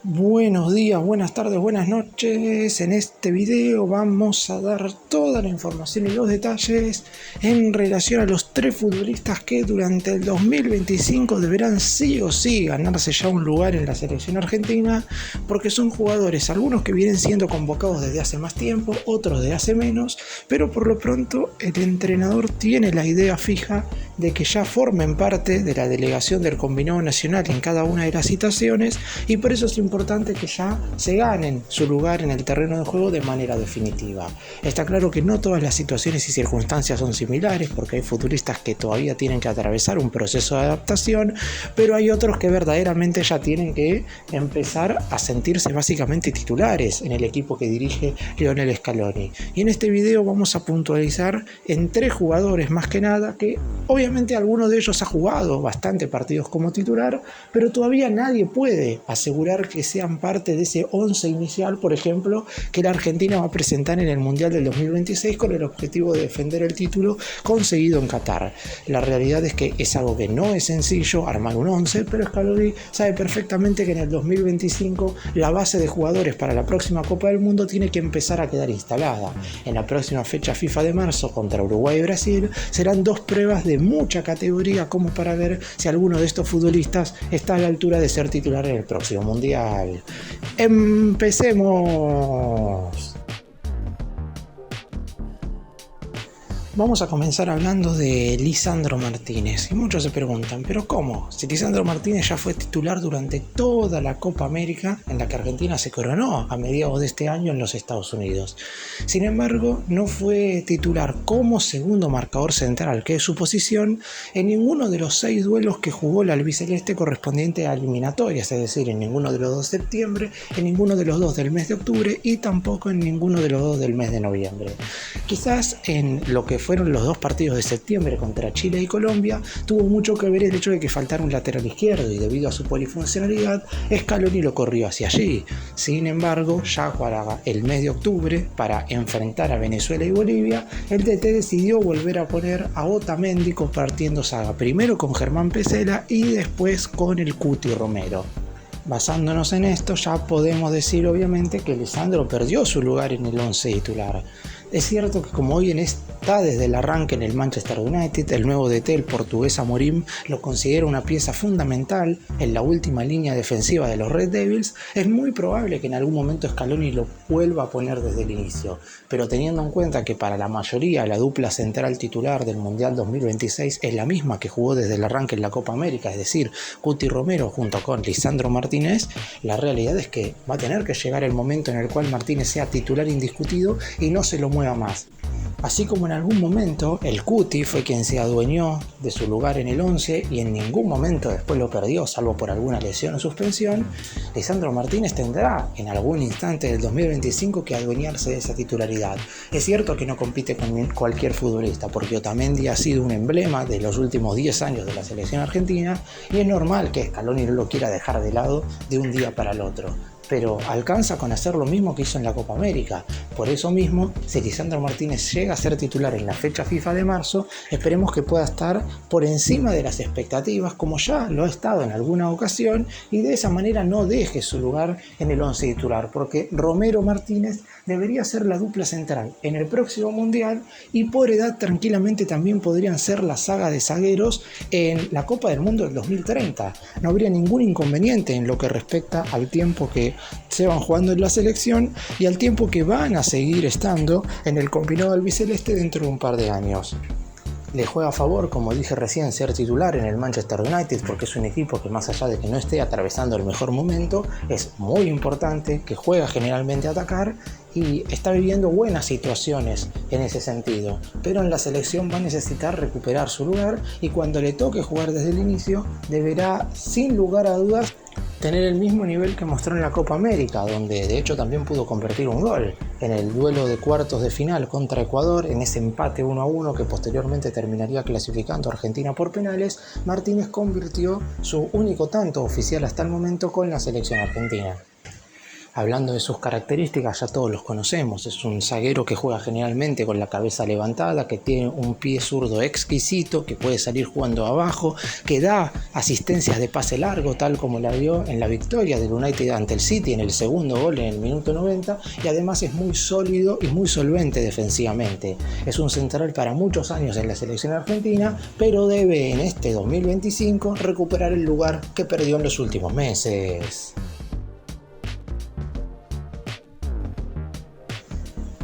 Buenos días, buenas tardes, buenas noches. En este video vamos a dar toda la información y los detalles en relación a los tres futbolistas que durante el 2025 deberán sí o sí ganarse ya un lugar en la selección argentina, porque son jugadores, algunos que vienen siendo convocados desde hace más tiempo, otros de hace menos, pero por lo pronto el entrenador tiene la idea fija de que ya formen parte de la delegación del combinado nacional en cada una de las citaciones, y por eso es importante que ya se ganen su lugar en el terreno de juego de manera definitiva. Está claro que no todas las situaciones y circunstancias son similares, porque hay futbolistas que todavía tienen que atravesar un proceso de adaptación, pero hay otros que verdaderamente ya tienen que empezar a sentirse básicamente titulares en el equipo que dirige Lionel Scaloni. Y en este video vamos a puntualizar en tres jugadores más que nada, que obviamente alguno de ellos ha jugado bastante partidos como titular, pero todavía nadie puede asegurar que sean parte de ese 11 inicial, por ejemplo, que la Argentina va a presentar en el Mundial del 2026 con el objetivo de defender el título conseguido en Qatar. La realidad es que es algo que no es sencillo armar un 11, pero Scaloni sabe perfectamente que en el 2025 la base de jugadores para la próxima Copa del Mundo tiene que empezar a quedar instalada. En la próxima fecha FIFA de marzo contra Uruguay y Brasil serán dos pruebas de mucha categoría como para ver si alguno de estos futbolistas está a la altura de ser titular en el próximo Mundial. ¡Empecemos! Vamos a comenzar hablando de Lisandro Martínez. Y muchos se preguntan, ¿pero cómo? Si Lisandro Martínez ya fue titular durante toda la Copa América en la que Argentina se coronó a mediados de este año en los Estados Unidos. Sin embargo, no fue titular como segundo marcador central, que es su posición, en ninguno de los 6 duelos que jugó la albiceleste correspondiente a eliminatorias, es decir, en ninguno de los 2 de septiembre, en ninguno de los 2 del mes de octubre y tampoco en ninguno de los 2 del mes de noviembre. Quizás en lo que fueron los 2 partidos de septiembre contra Chile y Colombia, tuvo mucho que ver el hecho de que faltara un lateral izquierdo, y debido a su polifuncionalidad, Scaloni lo corrió hacia allí. Sin embargo, ya para el mes de octubre, para enfrentar a Venezuela y Bolivia, el DT decidió volver a poner a Otamendi compartiendo saga, primero con Germán Pesela y después con el Cuti Romero. Basándonos en esto, ya podemos decir obviamente que Lisandro perdió su lugar en el 11 titular. Es cierto que como hoy está desde el arranque en el Manchester United, el nuevo DT, el portugués Amorim, lo considera una pieza fundamental en la última línea defensiva de los Red Devils, es muy probable que en algún momento Scaloni lo vuelva a poner desde el inicio. Pero teniendo en cuenta que para la mayoría la dupla central titular del Mundial 2026 es la misma que jugó desde el arranque en la Copa América, es decir, Cuti Romero junto con Lisandro Martínez, la realidad es que va a tener que llegar el momento en el cual Martínez sea titular indiscutido y no se lo mueva más. Así como en algún momento el Cuti fue quien se adueñó de su lugar en el 11 y en ningún momento después lo perdió, salvo por alguna lesión o suspensión, Lisandro Martínez tendrá en algún instante del 2025 que adueñarse de esa titularidad. Es cierto que no compite con cualquier futbolista, porque Otamendi ha sido un emblema de los últimos 10 años de la selección argentina y es normal que Scaloni no lo quiera dejar de lado de un día para el otro. Pero alcanza con hacer lo mismo que hizo en la Copa América. Por eso mismo, si Lisandro Martínez llega a ser titular en la fecha FIFA de marzo, esperemos que pueda estar por encima de las expectativas, como ya lo ha estado en alguna ocasión, y de esa manera no deje su lugar en el 11 titular, porque Romero Martínez debería ser la dupla central en el próximo Mundial, y por edad tranquilamente también podrían ser la saga de zagueros en la Copa del Mundo del 2030. No habría ningún inconveniente en lo que respecta al tiempo que se van jugando en la selección y al tiempo que van a seguir estando en el combinado albiceleste dentro de un par de años. Le juega a favor, como dije recién, ser titular en el Manchester United, porque es un equipo que, más allá de que no esté atravesando el mejor momento, es muy importante, que juega generalmente a atacar y está viviendo buenas situaciones en ese sentido, pero en la selección va a necesitar recuperar su lugar, y cuando le toque jugar desde el inicio deberá, sin lugar a dudas, tener el mismo nivel que mostró en la Copa América, donde de hecho también pudo convertir un gol en el duelo de cuartos de final contra Ecuador, en ese empate 1-1 que posteriormente terminaría clasificando a Argentina por penales. Martínez convirtió su único tanto oficial hasta el momento con la selección argentina. Hablando de sus características, ya todos los conocemos. Es un zaguero que juega generalmente con la cabeza levantada, que tiene un pie zurdo exquisito, que puede salir jugando abajo, que da asistencias de pase largo, tal como la dio en la victoria del United ante el City en el segundo gol en el minuto 90, y además es muy sólido y muy solvente defensivamente. Es un central para muchos años en la selección argentina, pero debe en este 2025 recuperar el lugar que perdió en los últimos meses.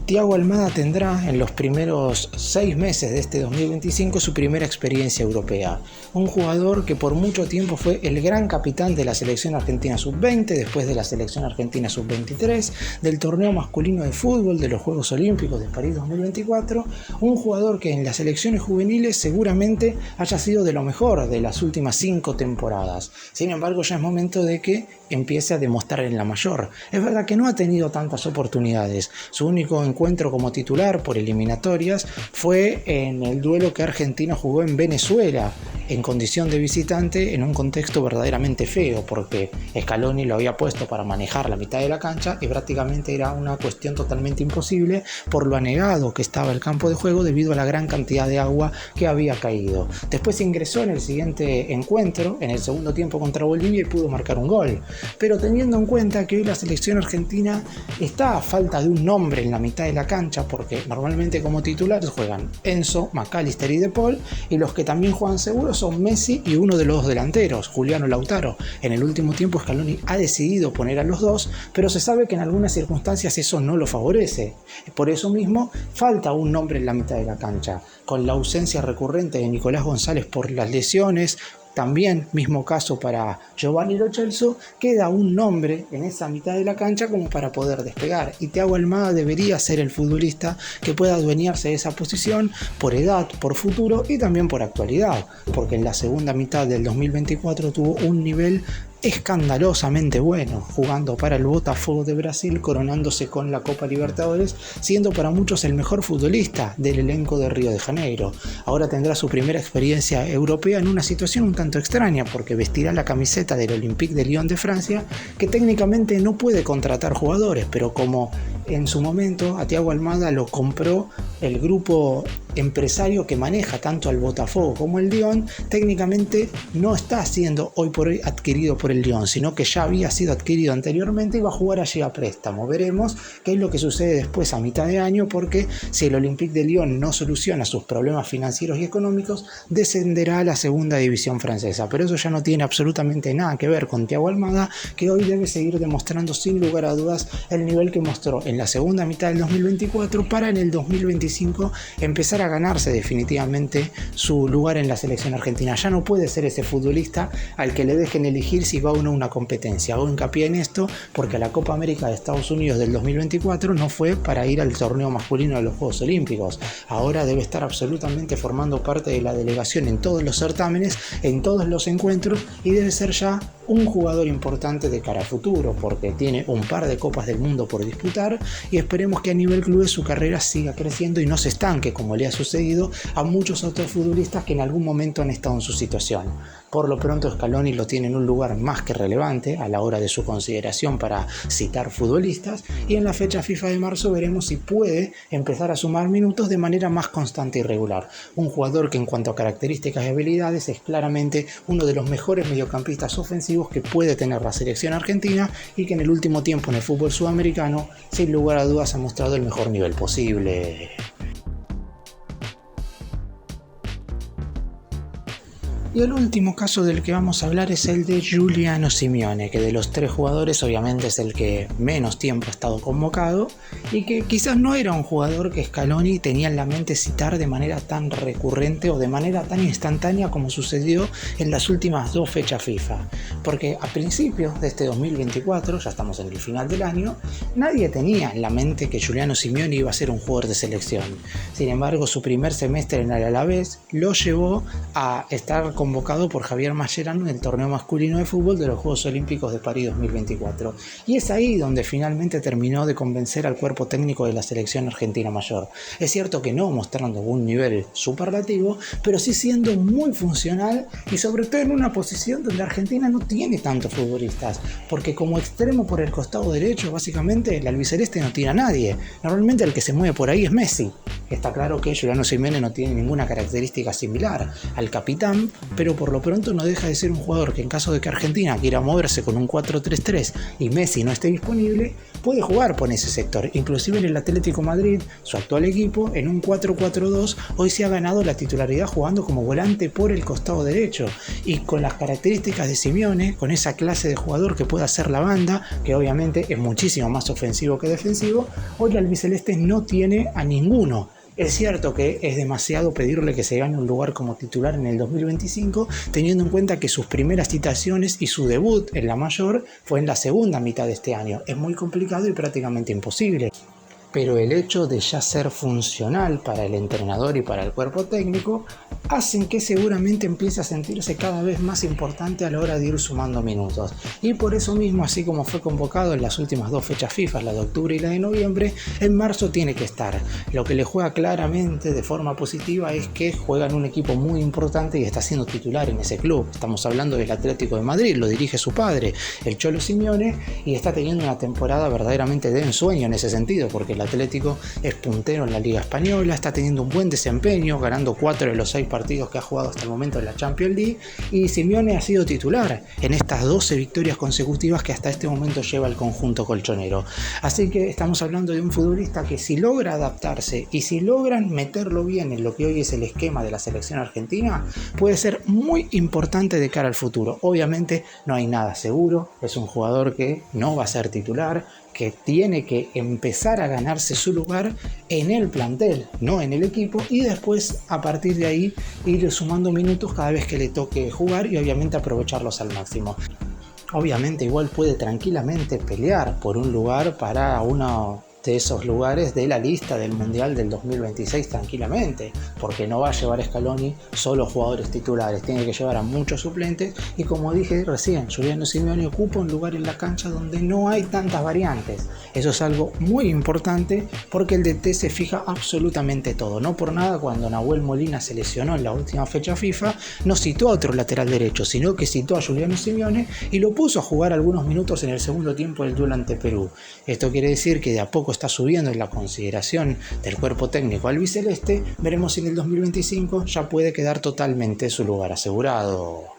Thiago Almada tendrá en los primeros 6 meses de este 2025 su primera experiencia europea. Un jugador que por mucho tiempo fue el gran capitán de la selección argentina sub-20, después de la selección argentina sub-23, del torneo masculino de fútbol de los Juegos Olímpicos de París 2024. Un jugador que en las selecciones juveniles seguramente haya sido de lo mejor de las últimas 5 temporadas. Sin embargo, ya es momento de que empiece a demostrar en la mayor. Es verdad que no ha tenido tantas oportunidades. Su único encuentro como titular por eliminatorias fue en el duelo que Argentina jugó en Venezuela en condición de visitante, en un contexto verdaderamente feo, porque Scaloni lo había puesto para manejar la mitad de la cancha y prácticamente era una cuestión totalmente imposible por lo anegado que estaba el campo de juego debido a la gran cantidad de agua que había caído. Después ingresó en el siguiente encuentro, en el segundo tiempo contra Bolivia, y pudo marcar un gol. Pero teniendo en cuenta que hoy la selección argentina está a falta de un nombre en la mitad de la cancha, porque normalmente como titulares juegan Enzo, McAllister y De Paul, y los que también juegan seguros son Messi y uno de los dos delanteros, Juliano Lautaro. En el último tiempo Scaloni ha decidido poner a los dos, pero se sabe que en algunas circunstancias eso no lo favorece. Por eso mismo falta un nombre en la mitad de la cancha. Con la ausencia recurrente de Nicolás González por las lesiones, también mismo caso para Giovanni Lo Celso, queda un nombre en esa mitad de la cancha como para poder despegar, y Thiago Almada debería ser el futbolista que pueda adueñarse de esa posición por edad, por futuro y también por actualidad, porque en la segunda mitad del 2024 tuvo un nivel escandalosamente bueno, jugando para el Botafogo de Brasil, coronándose con la Copa Libertadores, siendo para muchos el mejor futbolista del elenco de Río de Janeiro. Ahora tendrá su primera experiencia europea en una situación un tanto extraña, porque vestirá la camiseta del Olympique de Lyon de Francia, que técnicamente no puede contratar jugadores, pero como en su momento a Thiago Almada lo compró el grupo empresario que maneja tanto al Botafogo como el Lyon, técnicamente no está siendo hoy por hoy adquirido por el Lyon, sino que ya había sido adquirido anteriormente y va a jugar allí a préstamo. Veremos qué es lo que sucede después a mitad de año, porque si el Olympique de Lyon no soluciona sus problemas financieros y económicos, descenderá a la segunda división francesa. Pero eso ya no tiene absolutamente nada que ver con Thiago Almada, que hoy debe seguir demostrando sin lugar a dudas el nivel que mostró en la segunda mitad del 2024 para en el 2025 empezar a ganarse definitivamente su lugar en la selección argentina. Ya no puede ser ese futbolista al que le dejen elegir si va o no a una competencia. Hago hincapié en esto porque la Copa América de Estados Unidos del 2024 no fue para ir al torneo masculino de los Juegos Olímpicos. Ahora debe estar absolutamente formando parte de la delegación en todos los certámenes, en todos los encuentros, y debe ser ya un jugador importante de cara a futuro, porque tiene un par de Copas del Mundo por disputar, y esperemos que a nivel clubes su carrera siga creciendo y no se estanque como le ha sucedido a muchos otros futbolistas que en algún momento han estado en su situación. Por lo pronto Scaloni lo tiene en un lugar más que relevante a la hora de su consideración para citar futbolistas, y en la fecha FIFA de marzo veremos si puede empezar a sumar minutos de manera más constante y regular. Un jugador que en cuanto a características y habilidades es claramente uno de los mejores mediocampistas ofensivos que puede tener la selección argentina, y que en el último tiempo en el fútbol sudamericano sin lugar a dudas ha mostrado el mejor nivel posible. Y el último caso del que vamos a hablar es el de Giuliano Simeone, que de los 3 jugadores obviamente es el que menos tiempo ha estado convocado, y que quizás no era un jugador que Scaloni tenía en la mente citar de manera tan recurrente o de manera tan instantánea como sucedió en las últimas 2 fechas FIFA. Porque a principios de este 2024, ya estamos en el final del año, nadie tenía en la mente que Giuliano Simeone iba a ser un jugador de selección. Sin embargo, su primer semestre en el Alavés lo llevó a estar convocado por Javier Mascherano en el torneo masculino de fútbol de los Juegos Olímpicos de París 2024. Y es ahí donde finalmente terminó de convencer al cuerpo técnico de la selección argentina mayor. Es cierto que no mostrando un nivel superlativo, pero sí siendo muy funcional y sobre todo en una posición donde Argentina no tiene tantos futbolistas, porque como extremo por el costado derecho, básicamente el albiceleste no tiene a nadie. Normalmente el que se mueve por ahí es Messi. Está claro que Juliano Simeone no tiene ninguna característica similar al capitán, pero por lo pronto no deja de ser un jugador que en caso de que Argentina quiera moverse con un 4-3-3 y Messi no esté disponible, puede jugar por ese sector. Inclusive en el Atlético Madrid, su actual equipo, en un 4-4-2, hoy se ha ganado la titularidad jugando como volante por el costado derecho. Y con las características de Simeone, con esa clase de jugador que puede hacer la banda, que obviamente es muchísimo más ofensivo que defensivo, hoy el albiceleste no tiene a ninguno. Es cierto que es demasiado pedirle que se gane un lugar como titular en el 2025, teniendo en cuenta que sus primeras citaciones y su debut en la mayor fue en la segunda mitad de este año. Es muy complicado y prácticamente imposible. Pero el hecho de ya ser funcional para el entrenador y para el cuerpo técnico hacen que seguramente empiece a sentirse cada vez más importante a la hora de ir sumando minutos. Y por eso mismo, así como fue convocado en las últimas dos fechas FIFA, la de octubre y la de noviembre, en marzo tiene que estar. Lo que le juega claramente de forma positiva es que juega en un equipo muy importante y está siendo titular en ese club. Estamos hablando del Atlético de Madrid, lo dirige su padre, el Cholo Simeone, y está teniendo una temporada verdaderamente de ensueño en ese sentido, porque el Atlético es puntero en la Liga Española, está teniendo un buen desempeño, ganando 4 de los 6 partidos que ha jugado hasta el momento en la Champions League, y Simeone ha sido titular en estas 12 victorias consecutivas que hasta este momento lleva el conjunto colchonero. Así que estamos hablando de un futbolista que, si logra adaptarse y si logran meterlo bien en lo que hoy es el esquema de la selección argentina, puede ser muy importante de cara al futuro. Obviamente no hay nada seguro, es un jugador que no va a ser titular, que tiene que empezar a ganarse su lugar en el plantel, no en el equipo, y después a partir de ahí ir sumando minutos cada vez que le toque jugar y obviamente aprovecharlos al máximo. Obviamente igual puede tranquilamente pelear por un lugar para uno de esos lugares de la lista del Mundial del 2026 tranquilamente, porque no va a llevar Scaloni solo jugadores titulares, tiene que llevar a muchos suplentes, y como dije recién, Juliano Simeone ocupa un lugar en la cancha donde no hay tantas variantes. Eso es algo muy importante porque el DT se fija absolutamente todo. No por nada, cuando Nahuel Molina se lesionó en la última fecha FIFA, no citó a otro lateral derecho, sino que citó a Juliano Simeone y lo puso a jugar algunos minutos en el segundo tiempo del duelo ante Perú. Esto quiere decir que de a poco está subiendo en la consideración del cuerpo técnico albiceleste. Veremos si en el 2025 ya puede quedar totalmente su lugar asegurado.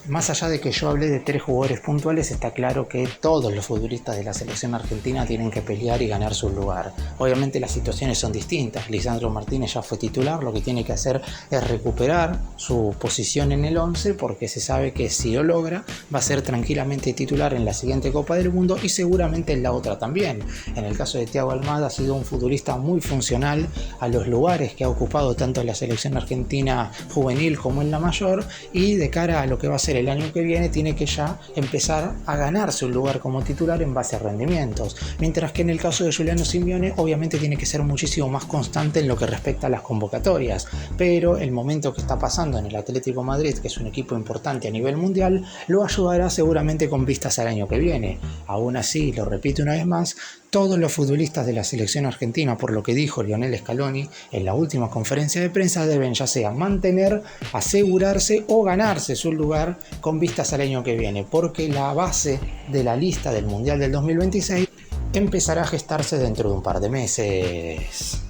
Más allá de que yo hablé de 3 jugadores puntuales, está claro que todos los futbolistas de la selección argentina tienen que pelear y ganar su lugar. Obviamente las situaciones son distintas. Lisandro Martínez ya fue titular, lo que tiene que hacer es recuperar su posición en el 11, porque se sabe que si lo logra va a ser tranquilamente titular en la siguiente Copa del Mundo y seguramente en la otra también. En el caso de Thiago Almada, ha sido un futbolista muy funcional a los lugares que ha ocupado tanto en la selección argentina juvenil como en la mayor, y de cara a lo que va a ser el año que viene tiene que ya empezar a ganarse un lugar como titular en base a rendimientos, mientras que en el caso de Juliano Simeone obviamente tiene que ser muchísimo más constante en lo que respecta a las convocatorias, pero el momento que está pasando en el Atlético Madrid, que es un equipo importante a nivel mundial, lo ayudará seguramente con vistas al año que viene. Aún así, lo repito una vez más, todos los futbolistas de la selección argentina, por lo que dijo Lionel Scaloni en la última conferencia de prensa, deben ya sea mantener, asegurarse o ganarse su lugar con vistas al año que viene, porque la base de la lista del Mundial del 2026 empezará a gestarse dentro de un par de meses.